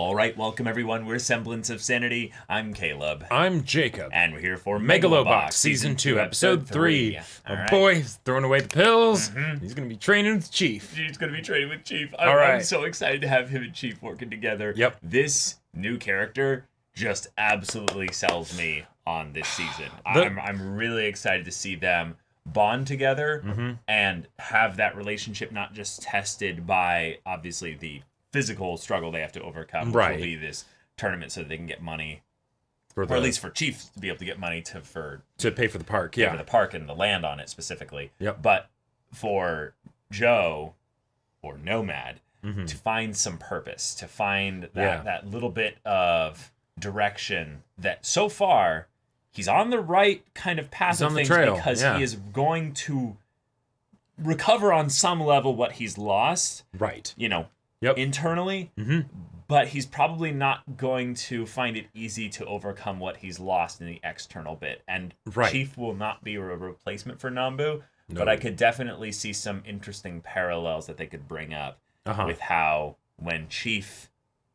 All right, welcome everyone. We're Semblance of Sanity. I'm Caleb. I'm Jacob. And we're here for Megalo Season 2, Episode 3. Our boy is throwing away the pills. He's going to be training with Chief. He's going to be training with Chief. I'm so excited to have him and Chief working together. Yep. This new character just absolutely sells me on this season. I'm really excited to see them bond together and have that relationship not just tested by, obviously, the physical struggle they have to overcome, which will be this tournament so that they can get money, or at least for Chief to be able to get money to pay for the park, for the park and the land on it specifically. Yep. But for Joe or Nomad to find some purpose, to find that little bit of direction that so far he's on the right kind of path of things because he is going to recover on some level what he's lost. Right. You know, internally, but he's probably not going to find it easy to overcome what he's lost in the external bit. And Chief will not be a replacement for Nambu, but I could definitely see some interesting parallels that they could bring up with how when Chief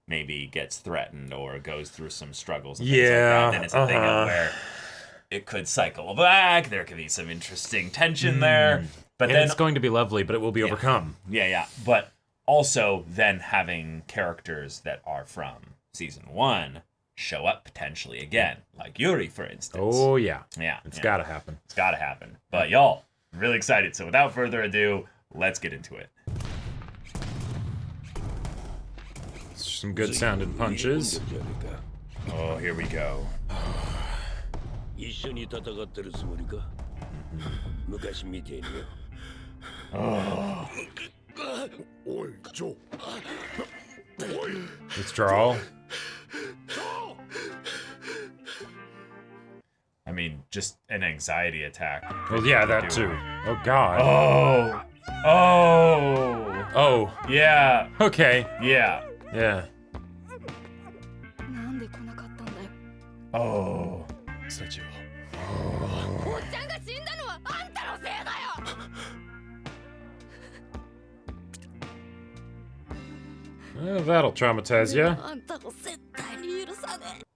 maybe gets threatened or goes through some struggles and things like that, then it's a thing of where it could cycle back. There could be some interesting tension there. But then it's going to be lovely, but it will be overcome. Yeah. But also, then having characters that are from Season 1 show up potentially again, like Yuri, for instance. Oh, yeah. Yeah. It's got to happen. It's got to happen. But y'all, I'm really excited. So without further ado, let's get into it. Some good sounding punches. Oh, here we go. Oh. Withdrawal. I mean, just an anxiety attack. Well, yeah, that too. Oh, God. Oh. Yeah. Okay. Yeah. Yeah. Oh. That'll traumatize you.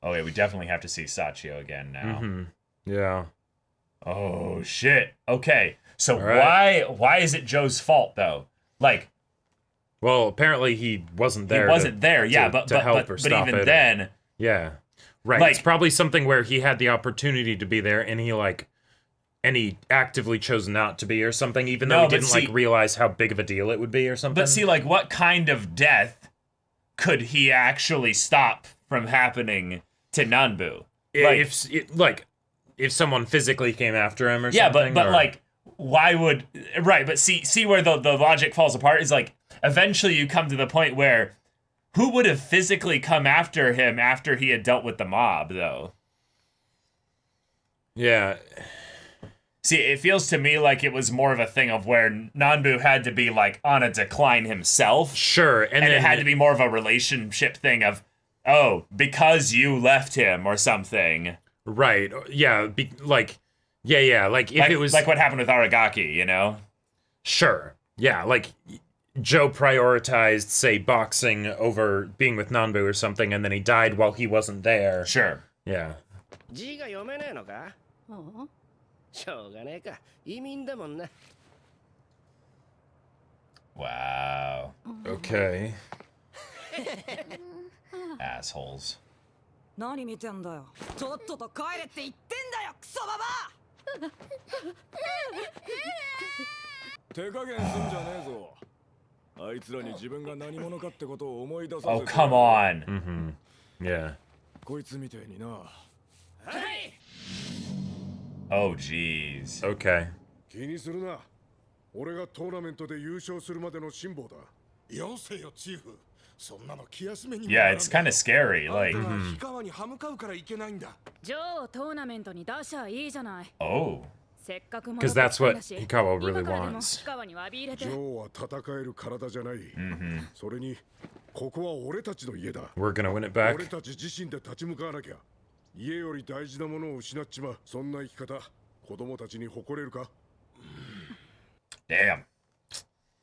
Oh yeah, we definitely have to see Sachio again now. Yeah. Oh shit. Okay. So why is it Joe's fault though? Like, well, apparently he wasn't there. He wasn't there. Yeah, but even then. Yeah. Right. Like, it's probably something where he had the opportunity to be there and he actively chose not to be or something, even though he didn't realize how big of a deal it would be or something. But see, like, what kind of death could he actually stop from happening to Nambu? If someone physically came after him or something. Yeah, but like, why would... Right, but see where the logic falls apart is, like, eventually you come to the point where who would have physically come after him after he had dealt with the mob, though? Yeah. See, it feels to me like it was more of a thing of where Nambu had to be, like, on a decline himself. Sure. And then it had to be more of a relationship thing of, oh, because you left him or something. Right. Yeah. Like if it was... Like what happened with Aragaki, you know? Sure. Yeah, like... Joe prioritized, say, boxing over being with Nambu or something, and then he died while he wasn't there. Sure. Yeah. Wow. Okay. Assholes. Oh, come on. Yeah. Oh, jeez. Okay. Yeah, it's kind of scary, like... Oh. Because that's what Hikawa really wants. We're gonna win it back. Damn.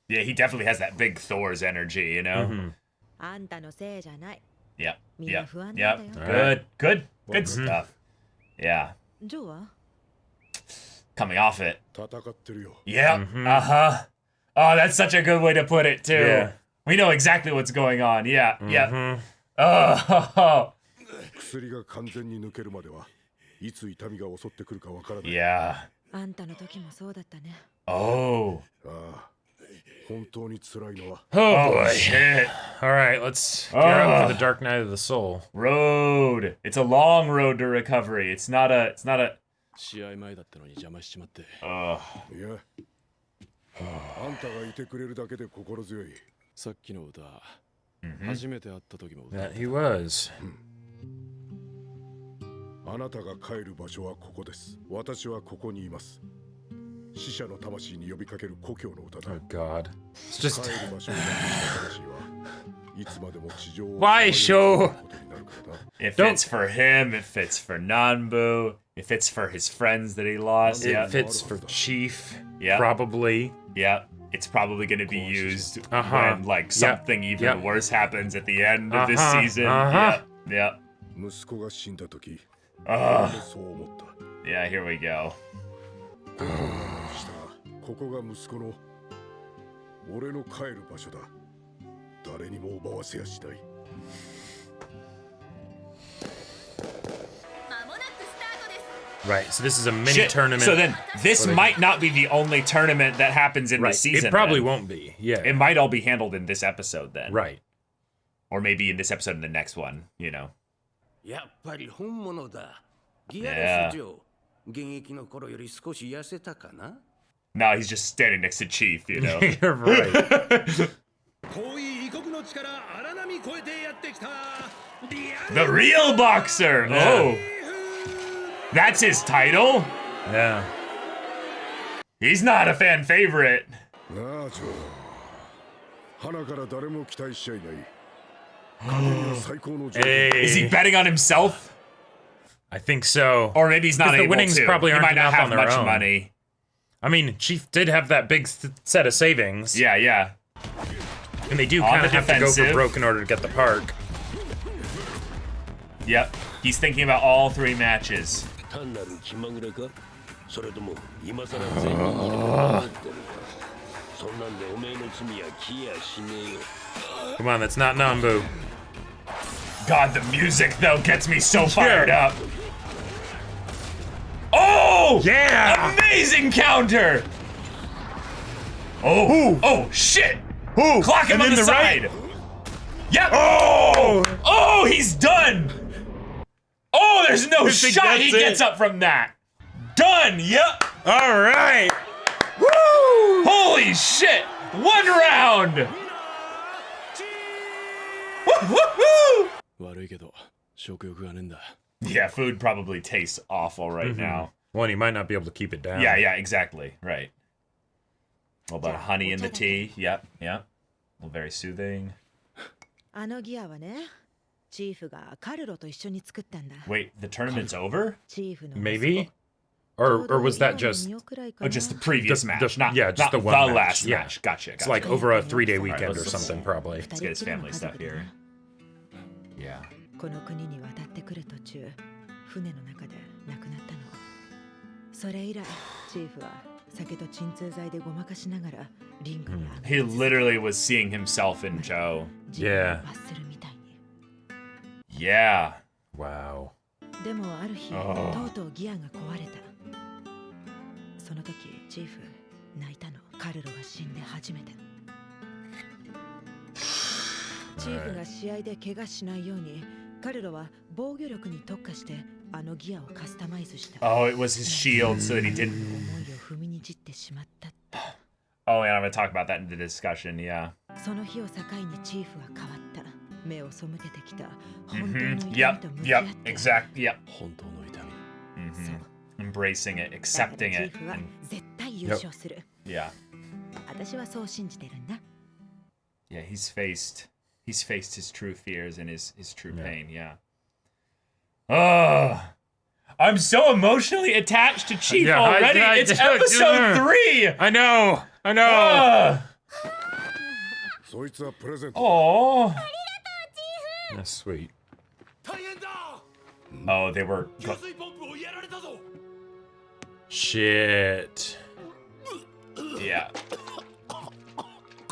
Yeah, he definitely has that big Thor's energy, you know? Yep. Yep. Right. Yep. Good stuff. Yeah. Coming off it. Yep. Uh-huh. Oh, that's such a good way to put it, too. Yeah. We know exactly what's going on. Yeah. Yep. Oh. Yeah. Oh. Oh boy. Shit. All right, let's gear up for the Dark Night of the Soul. Road. It's a long road to recovery. It's not a. That he was. あなたが帰る場所はここです。私はここにいます。死者の魂に呼びかける故郷の歌だ。 Oh God. It's just. 帰る場所をなくした魂はいつまでも地上を Why show? It fits for him. It fits for Nambu. It fits for his friends that he lost. It fits for Chief. Yeah. Probably. Yeah. It's probably going to be used when like something even worse happens at the end of this season. Yeah. 息子が死んだ時、そう思った。Yeah, here we go. ここが息子の俺の帰る場所だ。誰にも奪わせやしない。 Right, so this is a mini tournament. So then, this might not be the only tournament that happens in this season. It probably won't be, yeah. It might all be handled in this episode then. Right. Or maybe in this episode and the next one, you know. Yeah. No, he's just standing next to Chief, you know. You're right. The real boxer! Yeah. Oh! That's his title? Yeah. He's not a fan favorite. Hey. Is he betting on himself? I think so. Or maybe he's not able to. The winnings probably aren't he might not enough have on their much own. money. I mean, Chief did have that big set of savings. Yeah. And they do kind of have to go for broke in order to get the park. Yep. He's thinking about all three matches. Come on, that's not Nambu. God, the music, though, gets me so fired up. Oh! Yeah! Amazing counter! Oh, shit! Clock him on the side! Right. Yep! Oh, he's done! Oh, there's no shot he gets up from that! Done! Yep! All right! Woo! Holy shit! 1 round! Woo-hoo-hoo! Yeah, food probably tastes awful right now. Well, he might not be able to keep it down. Yeah, exactly. Right. What about honey in the tea? Yep. Well, very soothing. Wait, the tournament's over? Maybe? Or was that just... Oh, just the previous match, not the one last match. match. Gotcha. It's like over a 3-day weekend or something, probably. Let's get his family stuff here. Yeah. He literally was seeing himself in Joe. Yeah. Yeah. Wow. Oh, it was his shield so that he didn't... Oh, and I'm going to talk about that in the discussion, yeah. Yep, exactly, yep. Embracing it, accepting it. Yeah. Yeah, he's faced his true fears and his true pain, yeah. Oh, I'm so emotionally attached to Chief already. It's episode 3. I know. Oh. That's sweet. Oh, they were... Shit. Yeah.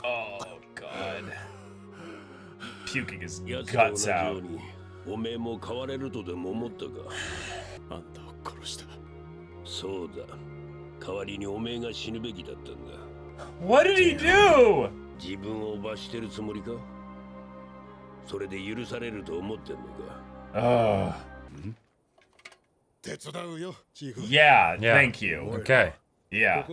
Oh, God. Puking his guts out. What did he do? Oh. Yeah, thank you. Okay. Yeah.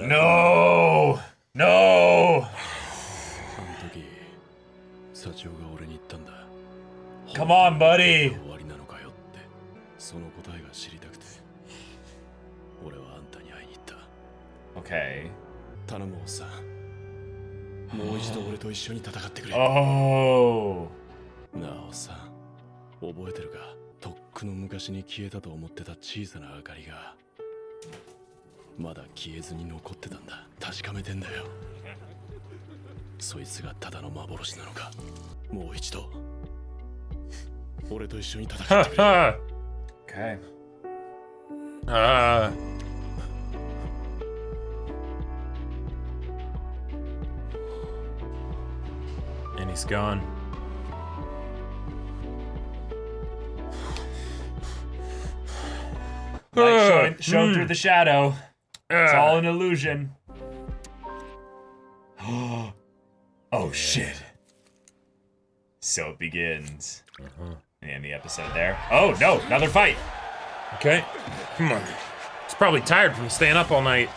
No! No! Come on, buddy! Okay. Oh! 覚えてるか、とっくの昔に消えたと思ってた小さな明かりがまだ消えずに残ってたんだ。確かめてんだよ。そいつがただの幻なのか。もう一度俺と一緒に戦ってくれ。Okay. And he's gone. Showing through the shadow. It's all an illusion. Oh shit. So it begins. And the episode there. Oh no, another fight. Okay. Come on. He's probably tired from staying up all night.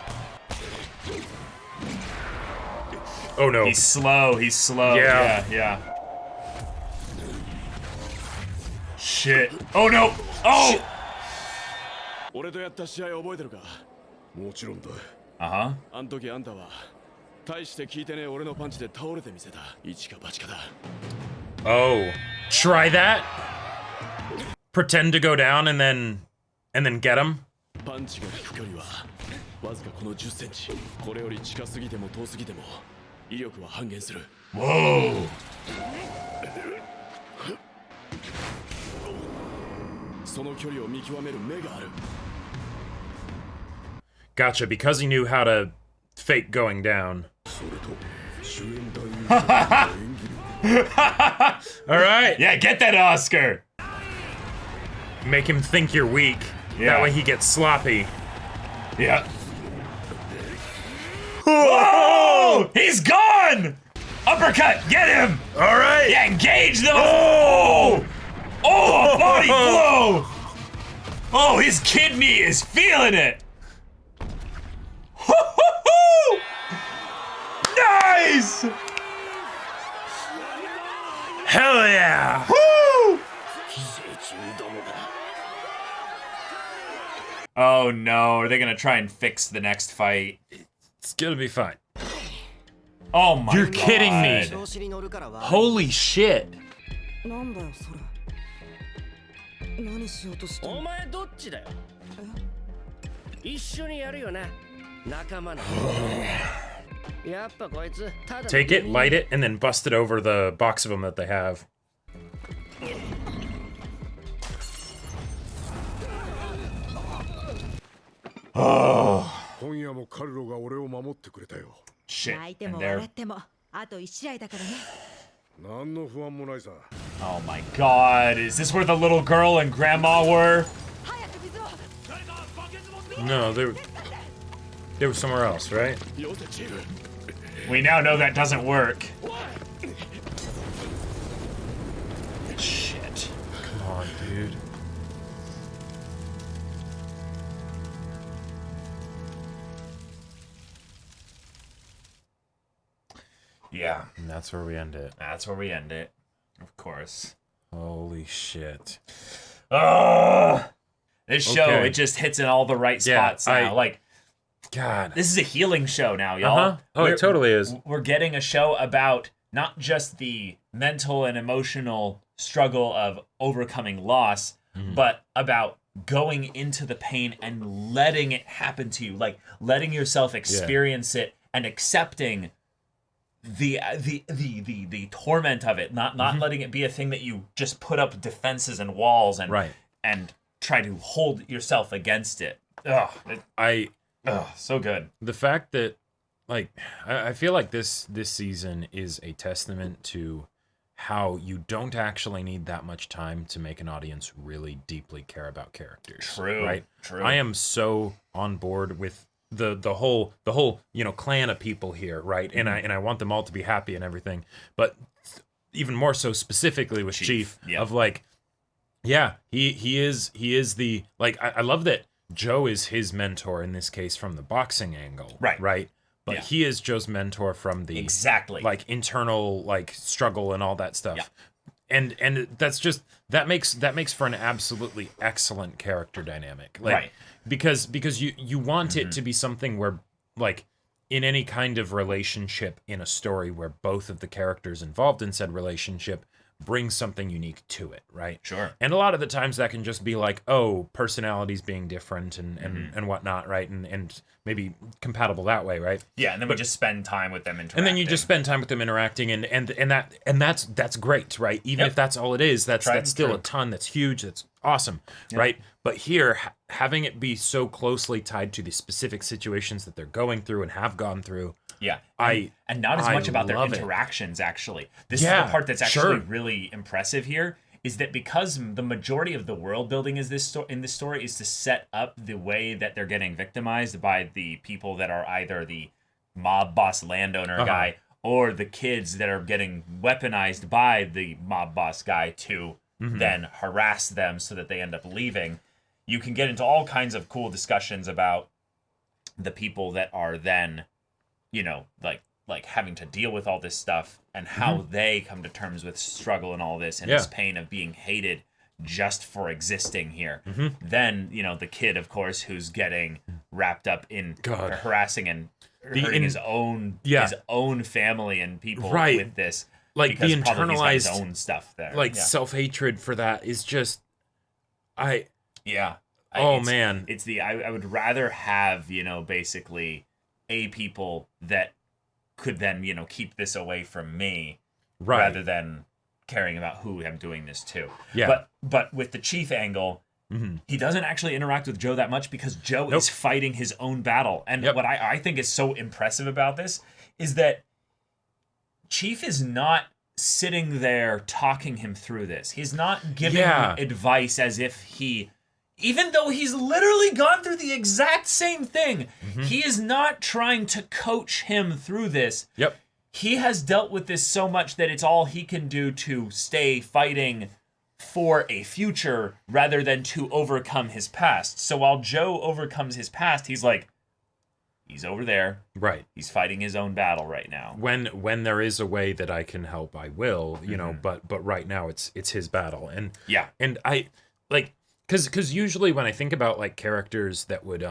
Oh no. He's slow. Yeah. Shit. Oh no. Oh! 俺とやった試合覚えてるか。もちろんだ。あん時あんたは大して効いてねえ俺のパンチで倒れてみせた。一か八かだ。Oh, try that? Pretend to go down and then get him? パンチが効く距離はわずかこの10センチ。これより近すぎても遠すぎても威力は半減する。Whoa! その距離を見極める目がある。Gotcha, because he knew how to fake going down. Alright. Yeah, get that Oscar! Make him think you're weak. Yeah. That way he gets sloppy. Yeah. Whoa! He's gone! Uppercut! Get him! Alright! Yeah, engage those! Oh! Oh, a body blow! Oh, his kidney is feeling it! Nice! Hell yeah! Woo! Oh no, are they gonna try and fix the next fight? It's gonna be fine. Oh my god. You're kidding me! Holy shit! なんだよそれ。何しようとしたの？お前どっちだよ。一緒にやるよな。仲間な。やっぱこいつただ Take it, light it, and then bust it over the box of them that they have. Oh. 今夜もカルロが俺を守ってくれたよ。 Shit. 泣いて And も there. 笑ってもあと1試合だからね。何の不安もないさ。 Oh my god. Is this where the little girl and grandma were? 早く水を。 No, they were somewhere else, right? We now know that doesn't work. Shit. Come on, dude. Yeah. And that's where we end it. That's where we end it. Of course. Holy shit. This show, Okay. it just hits in all the right spots now. Like, God. This is a healing show now, y'all. Oh, it totally is. We're getting a show about not just the mental and emotional struggle of overcoming loss, but about going into the pain and letting it happen to you, like letting yourself experience it and accepting the torment of it, not letting it be a thing that you just put up defenses and walls and try to hold yourself against it. So good. The fact that, like, I feel like this season is a testament to how you don't actually need that much time to make an audience really deeply care about characters. True. Right? True. I am so on board with the whole clan of people here, right? And I want them all to be happy and everything. But even more so specifically with Chief of like, he is the, like, I love that Joe is his mentor in this case from the boxing angle. Right? But he is Joe's mentor from the like internal like struggle and all that stuff. Yeah. And that's just that makes for an absolutely excellent character dynamic. Like because you want it to be something where, like, in any kind of relationship in a story where both of the characters involved in said relationship bring something unique to it, right? Sure. And a lot of the times that can just be like, oh, personalities being different and whatnot, right? And maybe compatible that way, right? Yeah, and then we just spend time with them interacting. And then you just spend time with them interacting, and that's great, right? Even if that's all it is, that's still a ton. That's huge. That's awesome, right? But here, having it be so closely tied to the specific situations that they're going through and have gone through. Yeah, and not as much about their interactions, actually. This is the part that's actually really impressive here, is that because the majority of the world building is in this story is to set up the way that they're getting victimized by the people that are either the mob boss landowner guy or the kids that are getting weaponized by the mob boss guy to then harass them so that they end up leaving. You can get into all kinds of cool discussions about the people that are then, you know, like having to deal with all this stuff and how they come to terms with struggle and all this and this pain of being hated just for existing here. Then, you know, the kid, of course, who's getting wrapped up in harassing and hurting his own family and people with this. Like the internalized his own stuff there. Like self-hatred for that is just man. It's the I would rather have, you know, basically people that could then, you know, keep this away from me rather than caring about who I'm doing this to. Yeah. But with the Chief angle, he doesn't actually interact with Joe that much because Joe is fighting his own battle. And what I think is so impressive about this is that Chief is not sitting there talking him through this. He's not giving advice as if he, even though he's literally gone through the exact same thing, he is not trying to coach him through this. Yep. He has dealt with this so much that it's all he can do to stay fighting for a future rather than to overcome his past. So while Joe overcomes his past, he's like, he's over there. Right. He's fighting his own battle right now. When there is a way that I can help, I will, you know, but right now it's his battle. And and I like cuz usually when I think about like characters that would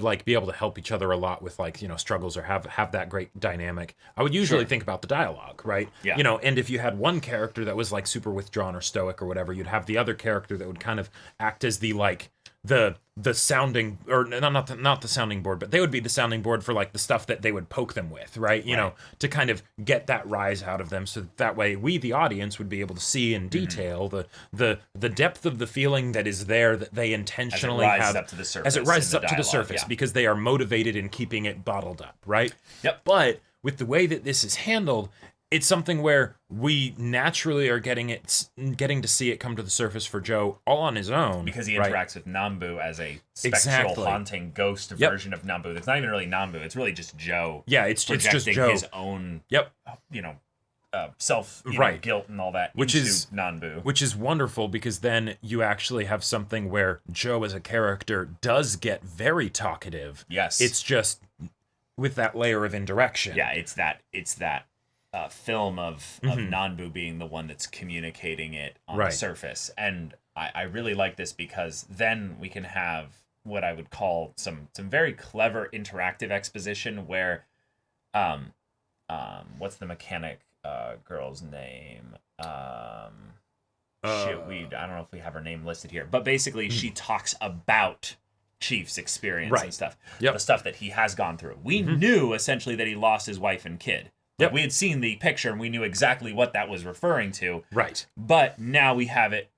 like be able to help each other a lot with like, you know, struggles or have that great dynamic, I would usually think about the dialogue, right? Yeah. You know, and if you had one character that was like super withdrawn or stoic or whatever, you'd have the other character that would kind of act as the like the sounding, or not the sounding board, but they would be the sounding board for like the stuff that they would poke them with, right? You know, to kind of get that rise out of them, so that way we, the audience, would be able to see in detail the depth of the feeling that is there that they intentionally have as it rises up to the surface because they are motivated in keeping it bottled up, right? Yep. But with the way that this is handled, it's something where we naturally are getting to see it come to the surface for Joe all on his own. Because he interacts with Nambu as a spectral, haunting ghost version of Nambu. It's not even really Nambu. It's really just Joe. Yeah, it's just Joe. His own, you know, self guilt and all that which is Nambu. Which is wonderful because then you actually have something where Joe as a character does get very talkative. Yes. It's just with that layer of indirection. Yeah, it's that film of Nambu being the one that's communicating it on the surface. And I really like this because then we can have what I would call some very clever interactive exposition where what's the mechanic girl's name? I don't know if we have her name listed here, but basically she talks about Chief's experience and stuff. The stuff that he has gone through. We knew essentially that he lost his wife and kid. Like, we had seen the picture and we knew exactly what that was referring to. Right. But now we have it,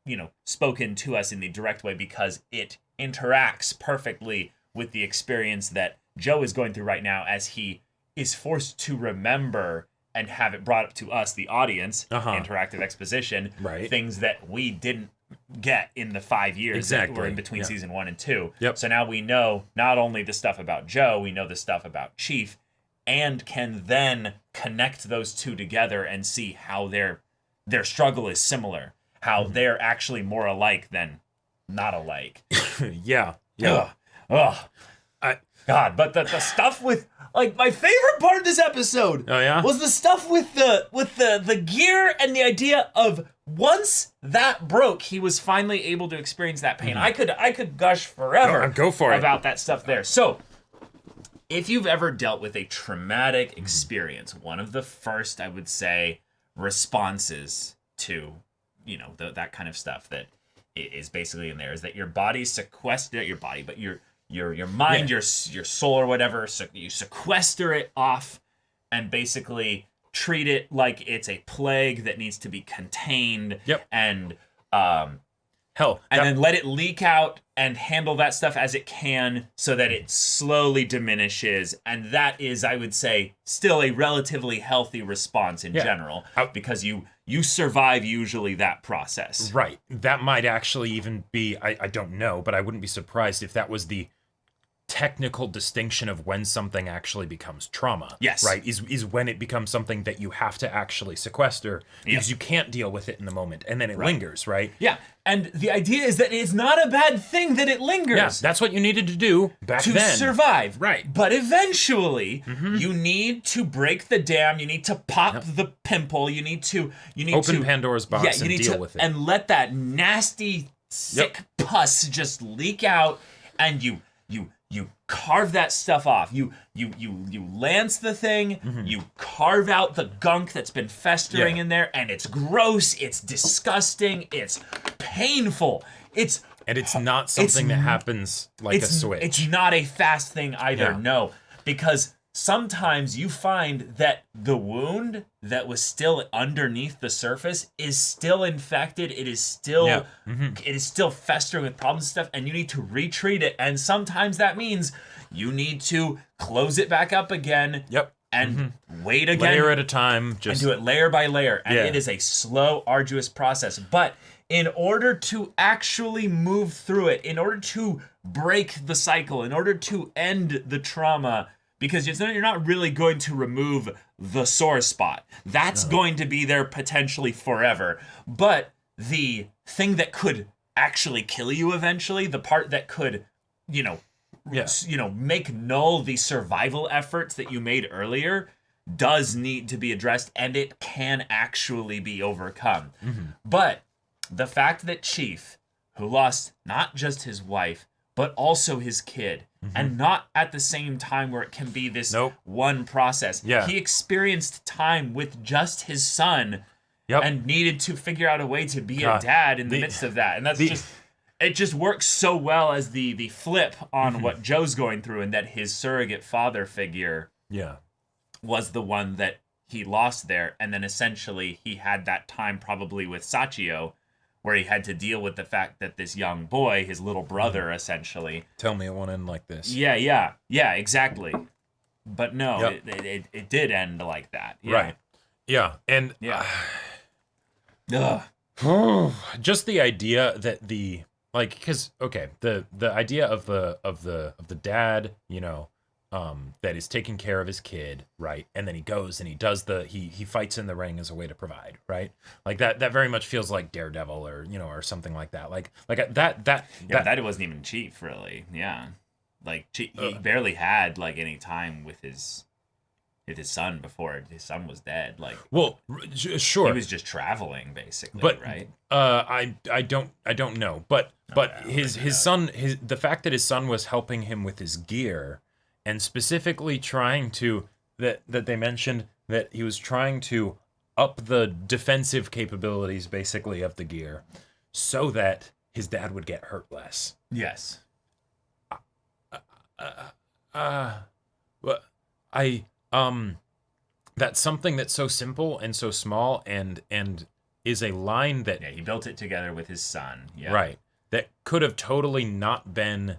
spoken to us in the direct way because it interacts perfectly with the experience that Joe is going through right now as he is forced to remember and have it brought up to us, the audience, interactive exposition, things that we didn't get in the 5 years that were in between season 1 and 2. So now we know not only the stuff about Joe, we know the stuff about Chief, and can then connect those two together and see how their struggle is similar, how they're actually more alike than not alike. God, but the stuff with, like, my favorite part of this episode was the stuff with the gear and the idea of once that broke, he was finally able to experience that pain. I could gush forever go for it. About that stuff there. So, if you've ever dealt with a traumatic experience, one of the first, I would say, responses to, that kind of stuff that is basically in there is that your body's sequestered, your body, but your mind, your soul or whatever, so you sequester it off and basically treat it like it's a plague that needs to be contained and then let it leak out and handle that stuff as it can so that it slowly diminishes. And that is, I would say, still a relatively healthy response in general because you survive usually that process. Right. That might actually even be, I don't know, but I wouldn't be surprised if that was the technical distinction of when something actually becomes trauma. Yes. Right? Is when it becomes something that you have to actually sequester because you can't deal with it in the moment and then it lingers, right? Yeah. And the idea is that it's not a bad thing that it lingers. Yeah, that's what you needed to do back then. To survive. Right. But eventually, you need to break the dam, you need to pop the pimple, you need to open Pandora's box and deal with it. And let that nasty, sick pus just leak out, and you carve that stuff off. You lance the thing, you carve out the gunk that's been festering in there, and it's gross, it's disgusting, it's painful. It's not something that happens like a switch. It's not a fast thing either, no. Because sometimes you find that the wound that was still underneath the surface is still infected. It is still festering with problems and stuff, and you need to retreat it. And sometimes that means you need to close it back up again. And wait again. Layer at a time. And do it layer by layer. And it is a slow, arduous process. But in order to actually move through it, in order to break the cycle, in order to end the trauma, because you're not really going to remove the sore spot. That's going to be there potentially forever. But the thing that could actually kill you eventually, the part that could, make null the survival efforts that you made earlier, does need to be addressed, and it can actually be overcome. But the fact that Chief, who lost not just his wife, but also his kid, and not at the same time where it can be this one process. He experienced time with just his son and needed to figure out a way to be a dad in the midst of that. And that's it just works so well as the flip on what Joe's going through, and that his surrogate father figure was the one that he lost there. And then essentially he had that time probably with Sachio, where he had to deal with the fact that this young boy, his little brother, essentially. Tell me it won't end like this. Yeah, exactly. But no, it did end like that. Right. Yeah, and just the idea that the idea of the dad, that is taking care of his kid, right? And then he goes and he does he fights in the ring as a way to provide, right? Like that very much feels like Daredevil or something like that. Like that it wasn't even Chief, really. Yeah. Like he barely had like any time with his with his son before his son was dead. Like, well, sure, he was just traveling basically, but right? I don't know, but his son, the fact that his son was helping him with his gear, and specifically trying to that they mentioned that he was trying to up the defensive capabilities basically of the gear, so that his dad would get hurt less. Yes. Well, that's something that's so simple and so small, and is a line that he built it together with his son. Yeah. Right. That could have totally not been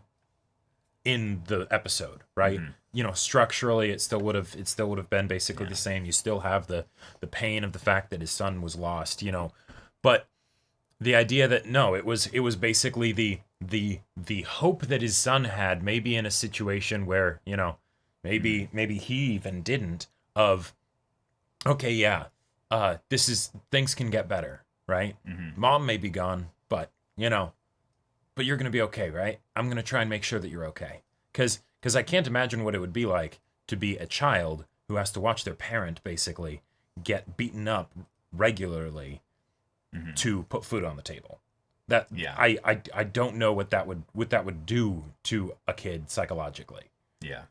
in the episode, right? Mm-hmm. Structurally it still would have been basically the same. You still have the pain of the fact that his son was lost, But the idea that no, it was basically the hope that his son had, maybe in a situation where, maybe he even didn't, of okay, yeah, this is, things can get better, right? Mm-hmm. Mom may be gone, but but you're going to be okay, right? I'm going to try and make sure that you're okay. Because I can't imagine what it would be like to be a child who has to watch their parent basically get beaten up regularly to put food on the table. That I don't know what that would do to a kid psychologically. Yeah.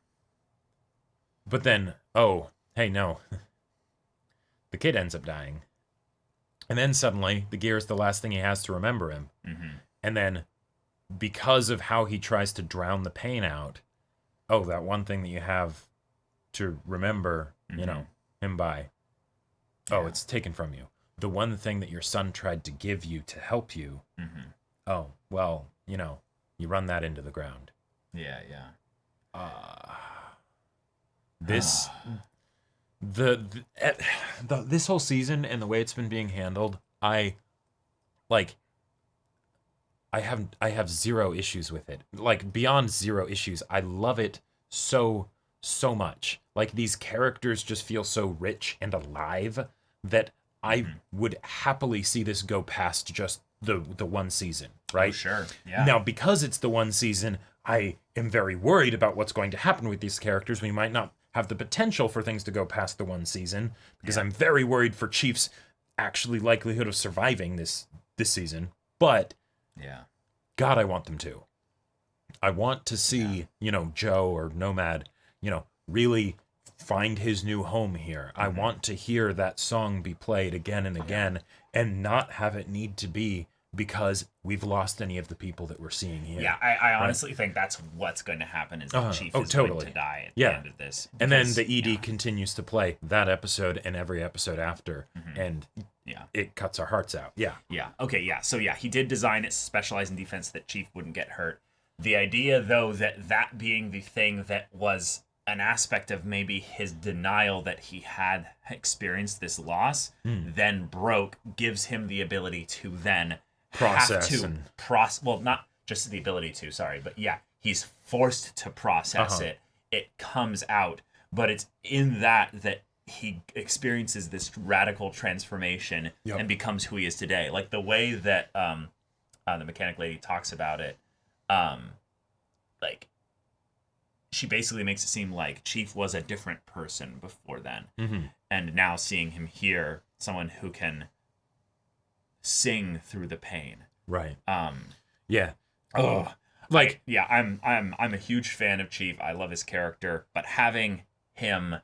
But then, oh, hey, no. The kid ends up dying. And then suddenly the gear is the last thing he has to remember him. Mm-hmm. And then because of how he tries to drown the pain out, oh, that one thing that you have to remember, him by, it's taken from you. The one thing that your son tried to give you to help you, oh, well, you run that into the ground. Yeah. This this whole season and the way it's been being handled, I have zero issues with it. Like, beyond zero issues. I love it so much. Like, these characters just feel so rich and alive that I would happily see this go past just the one season, right? Oh, sure. Yeah. Now, because it's the one season, I am very worried about what's going to happen with these characters. We might not have the potential for things to go past the one season, because I'm very worried for Chief's actually likelihood of surviving this season. But God, I want them to. I want to see, Joe or Nomad, really find his new home here. I want to hear that song be played again and again, and not have it need to be because we've lost any of the people that we're seeing here. Yeah, I honestly think that's what's going to happen, is the Chief is going to die at the end of this. Because, and then the ED continues to play that episode and every episode after, and it cuts our hearts out. Yeah. Okay, yeah. So he did design it, specialize in defense, that Chief wouldn't get hurt. The idea, though, that being the thing that was an aspect of maybe his denial that he had experienced this loss, then broke, gives him the ability to then process well, not just the ability to, but he's forced to process it. It comes out, but it's in that he experiences this radical transformation and becomes who he is today. Like the way that the mechanic lady talks about it, like, she basically makes it seem like Chief was a different person before then. And now seeing him here, someone who can sing through the pain. Right. I'm a huge fan of Chief. I love his character, but having him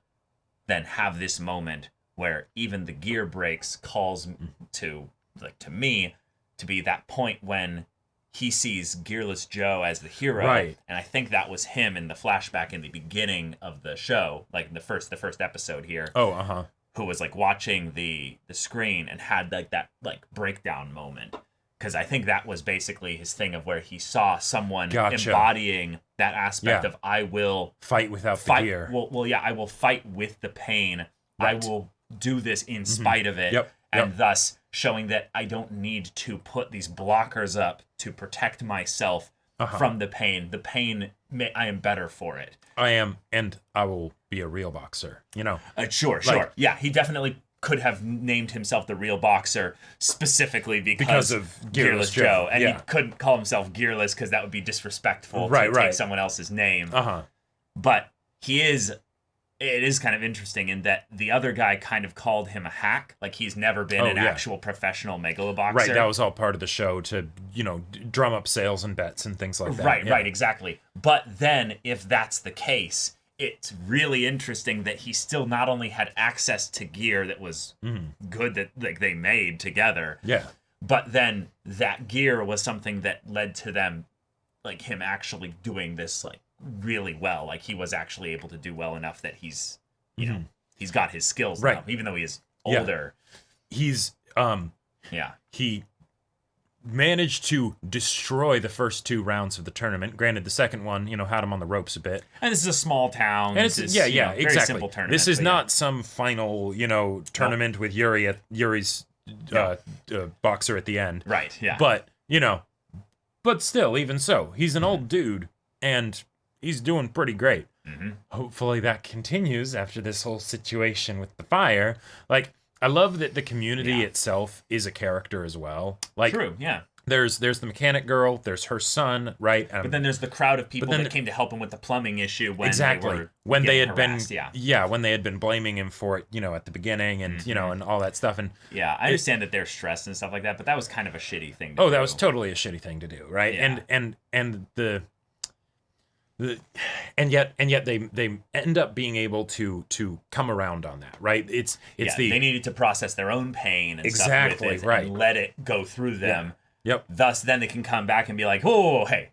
then have this moment where even the gear breaks calls to me to be that point when he sees Gearless Joe as the hero, right? And I think that was him in the flashback in the beginning of the show, like the first episode here. Who was like watching the screen and had like that like breakdown moment, because I think that was basically his thing of where he saw someone embodying that aspect of I will fight without the gear. I will fight with the pain. Right. I will do this in spite of it. And thus showing that I don't need to put these blockers up to protect myself from the pain. The pain, I am better for it. I am, and I will be a real boxer, Sure. Yeah, he definitely could have named himself the real boxer specifically because of Gearless Joe. And he couldn't call himself Gearless because that would be disrespectful to take someone else's name. But he is it is kind of interesting in that the other guy kind of called him a hack. Like, he's never been an actual professional Megalo boxer. Right, that was all part of the show to, drum up sales and bets and things like that. Right, exactly. But then, if that's the case, it's really interesting that he still not only had access to gear that was good that like they made together. Yeah. But then that gear was something that led to them, like, him actually doing this, like, really well. Like, he was actually able to do well enough that he's, he's got his skills now, even though he is older. He's, he managed to destroy the first 2 rounds of the tournament. Granted, the second one, had him on the ropes a bit. And this is a small town. And it's, exactly. Very simple tournament. This is not some final, tournament with Yuri's boxer at the end. Right, yeah. But, but still, even so, he's an old dude, and he's doing pretty great. Hopefully that continues after this whole situation with the fire. Like, I love that the community itself is a character as well. Like, true, yeah. There's the mechanic girl, there's her son, right? But then there's the crowd of people that came to help him with the plumbing issue when they had been blaming him for it, at the beginning and and all that stuff. And I understand that they're stressed and stuff like that, but that was kind of a shitty thing to do. That was totally a shitty thing to do, right? Yeah. And yet they end up being able to come around on that, right? They needed to process their own pain and stuff with it and let it go through them. Yep. Thus, then they can come back and be like, "Oh, hey,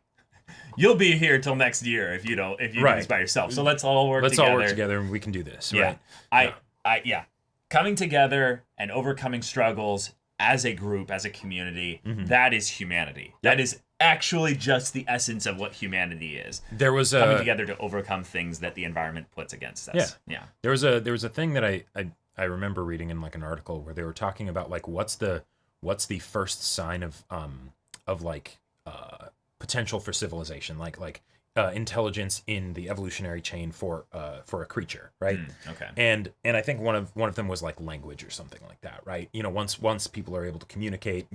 you'll be here till next year if you do this by yourself. So let's all work together. Let's all work together and we can do this." Yeah. Right? Coming together and overcoming struggles as a group, as a community, that is humanity. That is actually just the essence of what humanity is. There was coming together to overcome things that the environment puts against us. Yeah. There was a thing that I remember reading in like an article where they were talking about like what's the first sign of potential for civilization, like intelligence in the evolutionary chain for a creature, right? Okay. And I think one of them was like language or something like that, right? Once people are able to communicate,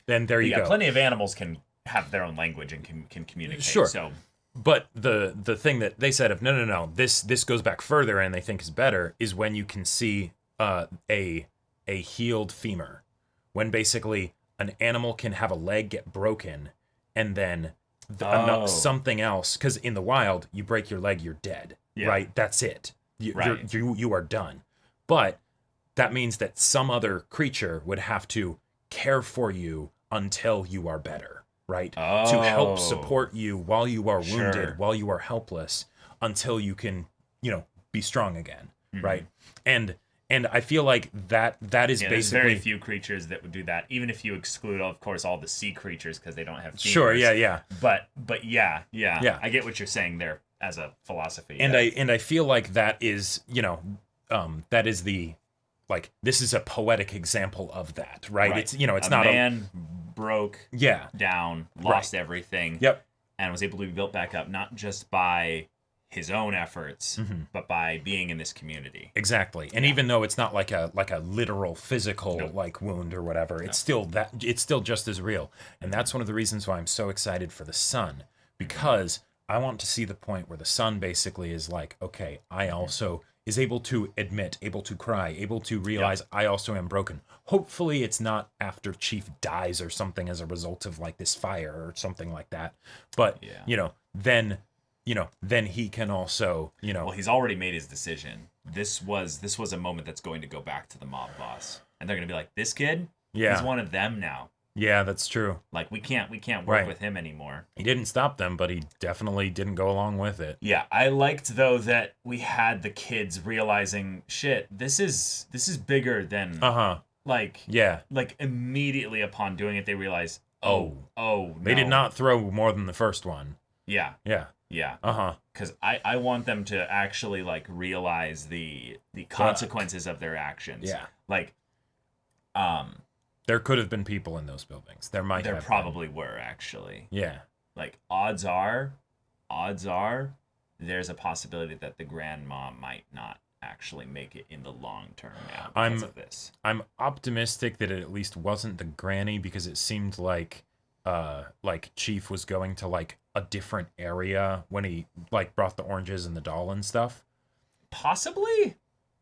then there you go. Plenty of animals can have their own language and can communicate. Sure. So, but the thing that they said of no, this goes back further and they think is better is when you can see a healed femur. When basically an animal can have a leg get broken and then something else, because in the wild, you break your leg, you're dead, right? That's it. You are done. But that means that some other creature would have to care for you until you are better, right? To help support you while you are wounded, while you are helpless, until you can, be strong again, right? And I feel like that is basically... There's very few creatures that would do that, even if you exclude, of course, all the sea creatures because they don't have femurs. Sure, yeah. But yeah. I get what you're saying there as a philosophy. And I feel like that is, that is the... Like, this is a poetic example of that, right? It's, it's not a man broke down, lost everything, and was able to be built back up, not just by his own efforts, but by being in this community. Exactly. And even though it's not like a literal physical like wound or whatever, it's still just as real. And that's one of the reasons why I'm so excited for the son, because I want to see the point where the son basically is like, okay, I also is able to admit, able to cry, able to realize I also am broken. Hopefully it's not after Chief dies or something as a result of like this fire or something like that. But, then he can also, Well, he's already made his decision. This was a moment that's going to go back to the mob boss. And they're going to be like, this kid, he's one of them now. Yeah, that's true. Like, we can't work with him anymore. He didn't stop them, but he definitely didn't go along with it. Yeah, I liked, though, that we had the kids realizing, shit, this is bigger than... Like, immediately upon doing it, they realize, no. They did not throw more than the first one. Yeah. Because I want them to actually, like, realize the consequences of their actions. Yeah. Like, there could have been people in those buildings. There probably were, actually. Yeah. Like, odds are, there's a possibility that the grandma might not actually make it in the long term now because of this. I'm optimistic that it at least wasn't the granny, because it seemed like Chief was going to like a different area when he like brought the oranges and the doll and stuff. Possibly.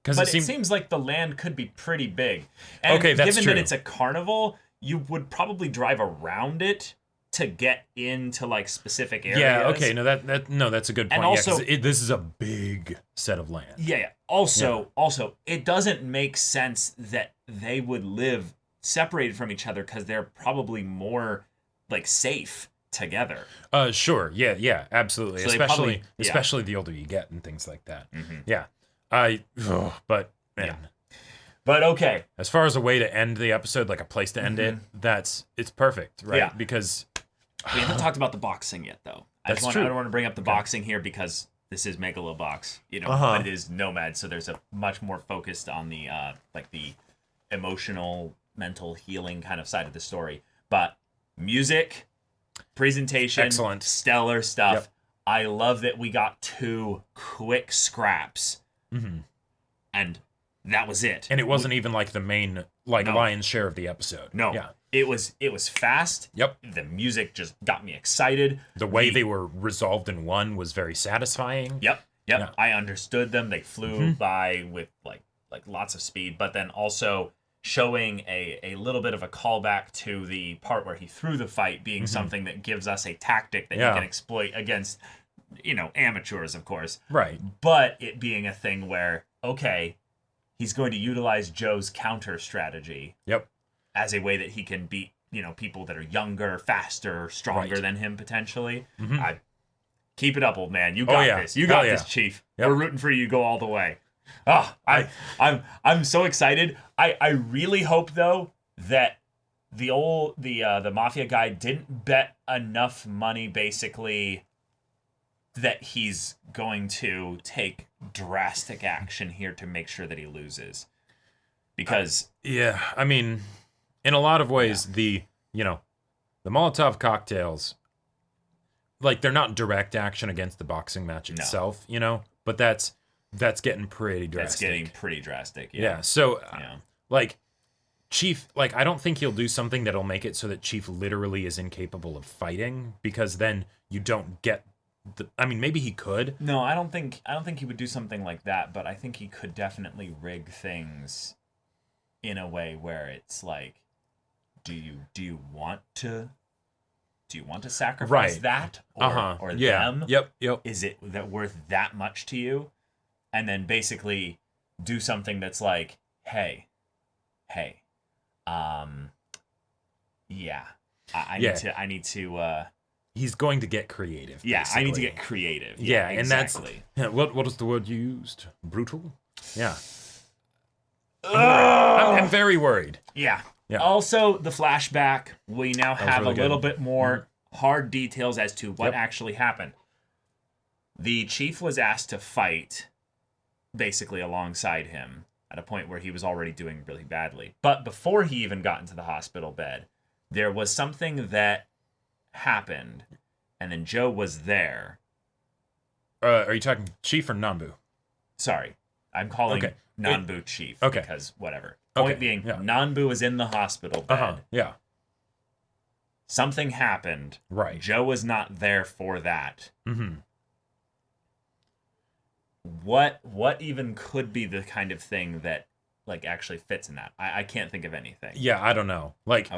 But it seems like the land could be pretty big. And okay, that's given true. that it's a carnival, you would probably drive around it to get into like specific areas. Yeah, okay, that's a good point. And also, this is a big set of land. Yeah. Also, it doesn't make sense that they would live separated from each other because they're probably more like safe together. Sure. Yeah, absolutely. So especially the older you get and things like that. Mm-hmm. Yeah. But man. Yeah. But okay. As far as a way to end the episode, like a place to end it, it's perfect, right? Yeah. Because we haven't talked about the boxing yet, though. I don't want to bring up the boxing here because this is Megalo box, but it is Nomad, so there's a much more focused on the like the emotional, mental healing kind of side of the story. But music, presentation, excellent, stellar stuff. Yep. I love that we got 2 quick scraps, and that was it. And it wasn't even like the main lion's share of the episode. No. Yeah. It was fast. Yep. The music just got me excited. The way they were resolved in one was very satisfying. Yep. Yeah. I understood them. They flew by with like lots of speed, but then also showing a little bit of a callback to the part where he threw the fight being something that gives us a tactic that you can exploit against, amateurs, of course. Right. But it being a thing where, okay, he's going to utilize Joe's counter strategy. Yep. As a way that he can beat, people that are younger, faster, stronger than him potentially. Keep it up, old man. You got this. You got this, Chief. Yep. We're rooting for you to go all the way. I'm so excited. I really hope though that the mafia guy didn't bet enough money basically that he's going to take drastic action here to make sure that he loses. Because I mean, in a lot of ways, the Molotov cocktails, like, they're not direct action against the boxing match itself, but that's getting pretty drastic. That's getting pretty drastic. Yeah. So, like, Chief, like, I don't think he'll do something that'll make it so that Chief literally is incapable of fighting, because then you don't get maybe he could. No, I don't think he would do something like that, but I think he could definitely rig things in a way where it's like, do you want to sacrifice that or them? Yep. Is it worth that much to you? And then basically do something that's like, hey, I need to he's going to get creative. Yeah, basically. I need to get creative. Yeah, exactly. And that's what is the word you used? Brutal? Yeah. I'm very worried. Yeah. Also, the flashback, we now have really a little bit more hard details as to what actually happened. The Chief was asked to fight basically alongside him at a point where he was already doing really badly. But before he even got into the hospital bed, there was something that happened, and then Joe was there. Are you talking Chief or Nambu? Sorry, I'm calling Nambu Chief because whatever. Point being, Nambu was in the hospital bed. Yeah. Something happened. Right. Joe was not there for that. What even could be the kind of thing that like actually fits in that? I can't think of anything. Yeah, I don't know. Like,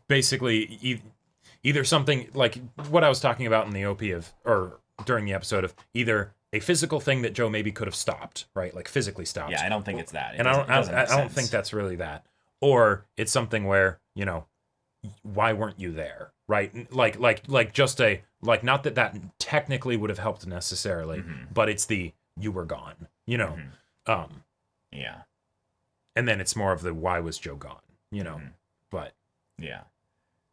basically, either something like what I was talking about in the OP or during the episode of either a physical thing that Joe maybe could have stopped, right? Like physically stopped. Yeah, I don't think it's that. I don't think that's really that. Or it's something where, why weren't you there, right? Like just a, like, not that technically would have helped necessarily, but it's you were gone, Yeah. And then it's more of the why was Joe gone, But yeah,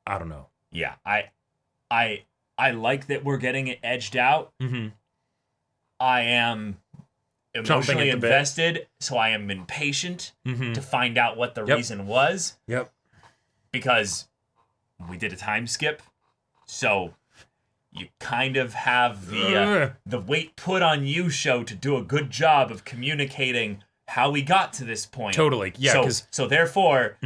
I don't know. Yeah, I like that we're getting it edged out. I am emotionally invested, so I am impatient to find out what the reason was. Yep. Because we did a time skip, so you kind of have the weight put on you show to do a good job of communicating how we got to this point. Totally. Yeah. So therefore,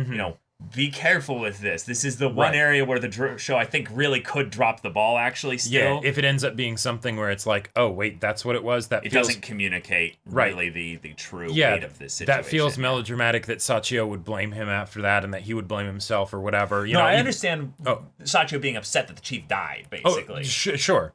be careful with this. This is the one area where the show, I think, really could drop the ball, actually, still. Yeah, if it ends up being something where it's like, oh, wait, that's what it was? It doesn't communicate really the true weight of this situation. That feels melodramatic that Sachio would blame him after that and that he would blame himself or whatever. I understand Sachio being upset that the chief died, basically. Sure.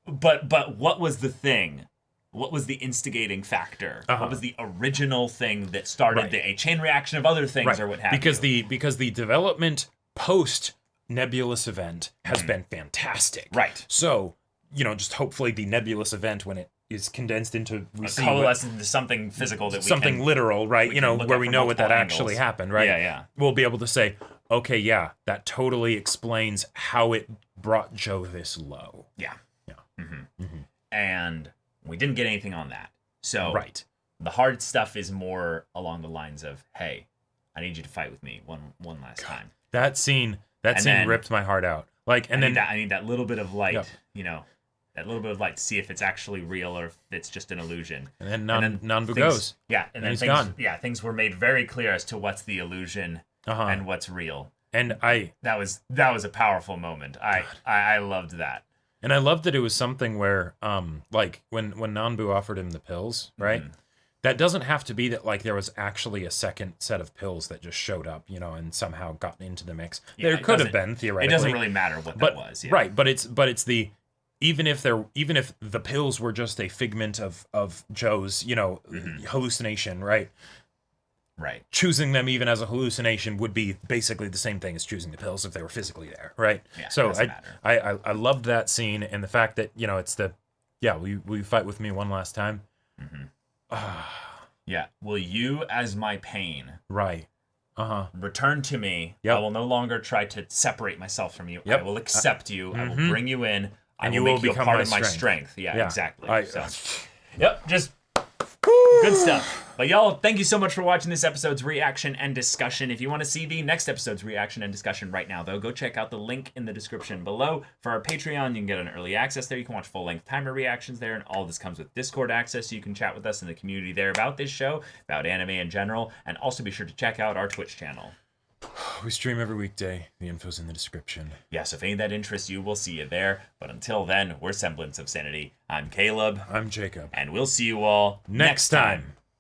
But what was the thing? What was the instigating factor? What was the original thing that started a chain reaction of other things or what have you? Because the development post Nebulous event has been fantastic. Right. So, just hopefully the Nebulous event, when it is condensed into coalesced into something physical that something literal, right? Where we know what that actually happened, right? Yeah. We'll be able to say, okay, yeah, that totally explains how it brought Joe this low. Yeah. And we didn't get anything on that. So the hard stuff is more along the lines of, hey, I need you to fight with me one last time. That scene ripped my heart out. I need that little bit of light, that little bit of light to see if it's actually real or if it's just an illusion. And then Nambu goes. Yeah, and then he's gone. Yeah, things were made very clear as to what's the illusion and what's real. And that was a powerful moment. I loved that. And I loved that it was something where, when Nambu offered him the pills, right? That doesn't have to be that, there was actually a second set of pills that just showed up, and somehow got into the mix. Yeah, there could have been, theoretically. It doesn't really matter what that was. Yeah. Right, but it's the, even if the pills were just a figment of Joe's, hallucination, right? Right. Choosing them even as a hallucination would be basically the same thing as choosing the pills if they were physically there, right? Yeah, so I loved that scene and the fact that, it's will you fight with me one last time? Yeah. Will you, as my pain, right? return to me? Yep. I will no longer try to separate myself from you. Yep. I will accept you. I will bring you in. And will make you a part of my strength. Yeah, exactly. Yep, just good stuff. But y'all, thank you so much for watching this episode's reaction and discussion. If you want to see the next episode's reaction and discussion right now, though, go check out the link in the description below. For our Patreon, you can get an early access there. You can watch full-length timer reactions there, and all this comes with Discord access, so you can chat with us in the community there about this show, about anime in general, and also be sure to check out our Twitch channel. We stream every weekday. The info's in the description. Yeah, so if any of that interests you, we'll see you there. But until then, we're Semblance of Sanity. I'm Caleb. I'm Jacob. And we'll see you all next time.